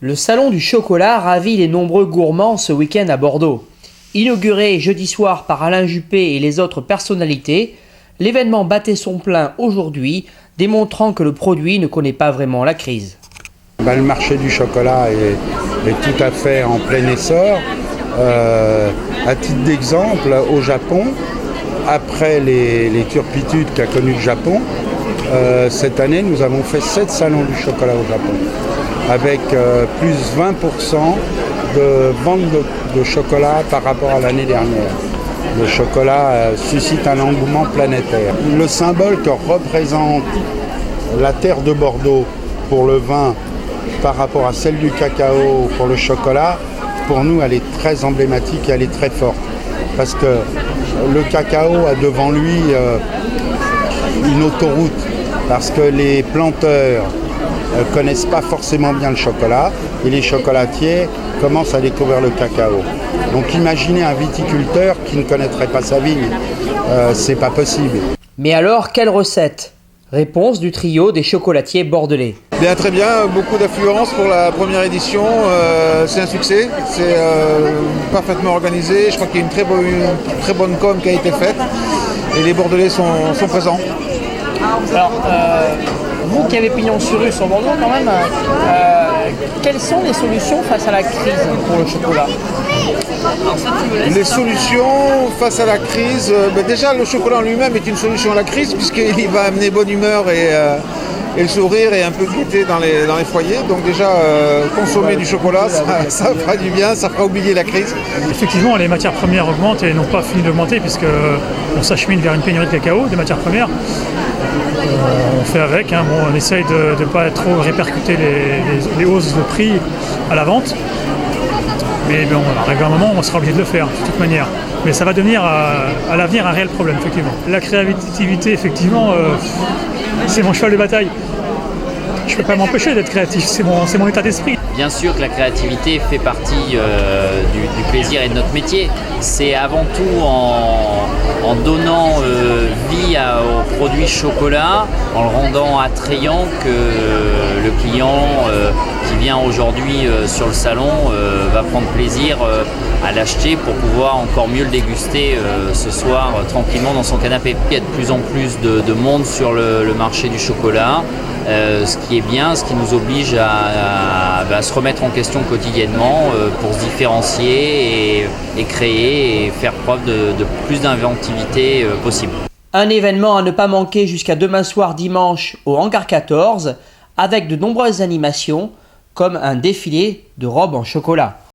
Le salon du chocolat ravit les nombreux gourmands ce week-end à Bordeaux. Inauguré jeudi soir par Alain Juppé et les autres personnalités, l'événement battait son plein aujourd'hui, démontrant que le produit ne connaît pas vraiment la crise. Le marché du chocolat est tout à fait en plein essor. À titre d'exemple, au Japon, après les turpitudes qu'a connu le Japon, cette année nous avons fait 7 salons du chocolat au Japon, avec plus 20% de vente de chocolat par rapport à l'année dernière. Le chocolat suscite un engouement planétaire. Le symbole que représente la terre de Bordeaux pour le vin par rapport à celle du cacao pour le chocolat, pour nous elle est très emblématique et elle est très forte. Parce que le cacao a devant lui une autoroute, parce que les planteurs connaissent pas forcément bien le chocolat et les chocolatiers commencent à découvrir le cacao. Donc imaginez un viticulteur qui ne connaîtrait pas sa vigne, c'est pas possible. Mais alors, quelle recette ? Réponse du trio des chocolatiers bordelais. Bien, très bien, beaucoup d'affluence pour la première édition, c'est un succès, c'est parfaitement organisé, je crois qu'il y a une très bonne com qui a été faite et les Bordelais sont présents. Alors, vous qui avez pignon sur rue sur Bordeaux quand même, quelles sont les solutions face à la crise pour le chocolat ? Les solutions face à la crise, déjà le chocolat en lui-même est une solution à la crise puisqu'il va amener bonne humeur et le sourire et un peu de gaieté dans les foyers. Donc déjà, consommer du chocolat, ça fera du bien, ça fera oublier la crise. Effectivement, les matières premières augmentent et n'ont pas fini d'augmenter puisqu'on s'achemine vers une pénurie de cacao, des matières premières. On fait avec, on essaye de ne pas trop répercuter les hausses de prix à la vente. Mais bon, arrivé un moment, on sera obligé de le faire, de toute manière. Mais ça va devenir à l'avenir un réel problème, effectivement. La créativité, effectivement, c'est mon cheval de bataille. Je ne peux pas m'empêcher d'être créatif, c'est mon état d'esprit. Bien sûr que la créativité fait partie du plaisir et de notre métier. C'est avant tout en donnant vie au produit chocolat, en le rendant attrayant que le client qui vient aujourd'hui sur le salon va prendre plaisir à l'acheter pour pouvoir encore mieux le déguster ce soir tranquillement dans son canapé. Il y a de plus en plus de monde sur le marché du chocolat. Ce qui est bien, ce qui nous oblige à se remettre en question quotidiennement pour se différencier et créer et faire preuve de plus d'inventivité possible. Un événement à ne pas manquer jusqu'à demain soir dimanche au Hangar 14 avec de nombreuses animations comme un défilé de robes en chocolat.